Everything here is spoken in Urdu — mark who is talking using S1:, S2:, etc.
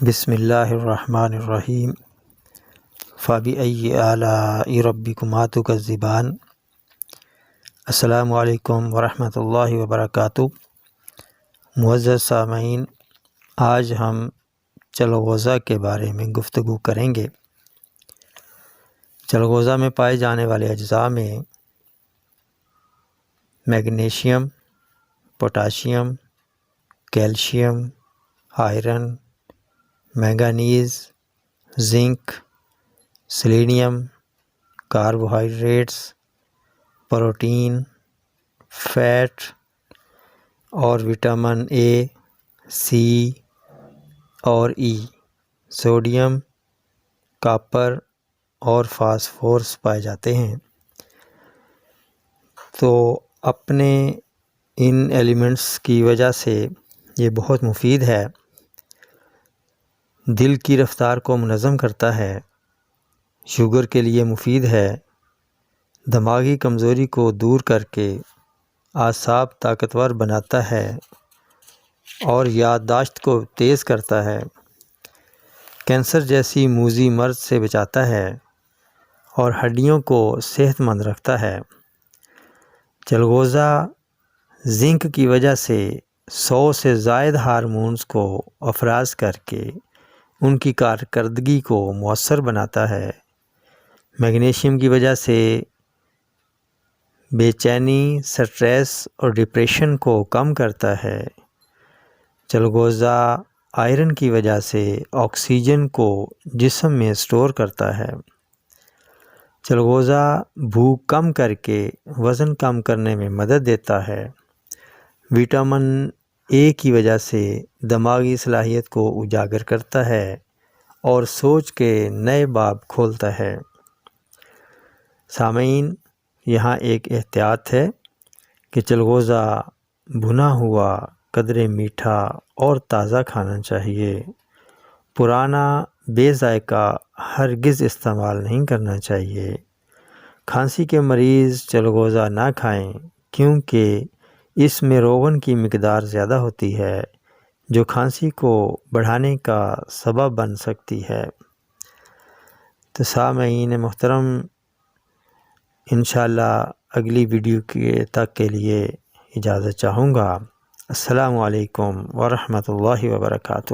S1: بسم اللہ الرحمن الرحیم فبأي آلاء ربكما تكذبان۔ السلام علیکم ورحمۃ اللہ وبرکاتہ۔ معزز سامعین، آج ہم چلغوزہ کے بارے میں گفتگو کریں گے۔ چلغوزہ میں پائے جانے والے اجزاء میں magnesium, potassium, calcium, iron, manganese, zinc, selenium, carbohydrates, protein, fat اور وٹامن اے، سی اور ای، سوڈیم، کاپر اور فاسفورس پائے جاتے ہیں۔ تو اپنے ان ایلیمنٹس کی وجہ سے یہ بہت مفید ہے۔ دل کی رفتار کو منظم کرتا ہے، شوگر کے لیے مفید ہے، دماغی کمزوری کو دور کر کے اعصاب طاقتور بناتا ہے اور یادداشت کو تیز کرتا ہے، کینسر جیسی موذی مرض سے بچاتا ہے اور ہڈیوں کو صحت مند رکھتا ہے۔ چلغوزہ زنک کی وجہ سے 100 سے زائد ہارمونز کو افراز کر کے ان کی کارکردگی کو مؤثر بناتا ہے۔ میگنیشیم کی وجہ سے بے چینی، سٹریس اور ڈپریشن کو کم کرتا ہے۔ چلغوزہ آئرن کی وجہ سے آکسیجن کو جسم میں اسٹور کرتا ہے۔ چلغوزہ بھوک کم کر کے وزن کم کرنے میں مدد دیتا ہے۔ وٹامن اے کی وجہ سے دماغی صلاحیت کو اجاگر کرتا ہے اور سوچ کے نئے باب کھولتا ہے۔ سامعین، یہاں ایک احتیاط ہے کہ چلغوزہ بھنا ہوا قدرے میٹھا اور تازہ کھانا چاہیے۔ پرانا بے ذائقہ ہرگز استعمال نہیں کرنا چاہیے۔ کھانسی کے مریض چلغوزہ نہ کھائیں کیونکہ اس میں روغن کی مقدار زیادہ ہوتی ہے جو کھانسی کو بڑھانے کا سبب بن سکتی ہے۔ تو سامعین محترم، انشاءاللہ اگلی ویڈیو تک کے لیے اجازت چاہوں گا۔ السلام علیکم ورحمۃ اللہ وبرکاتہ۔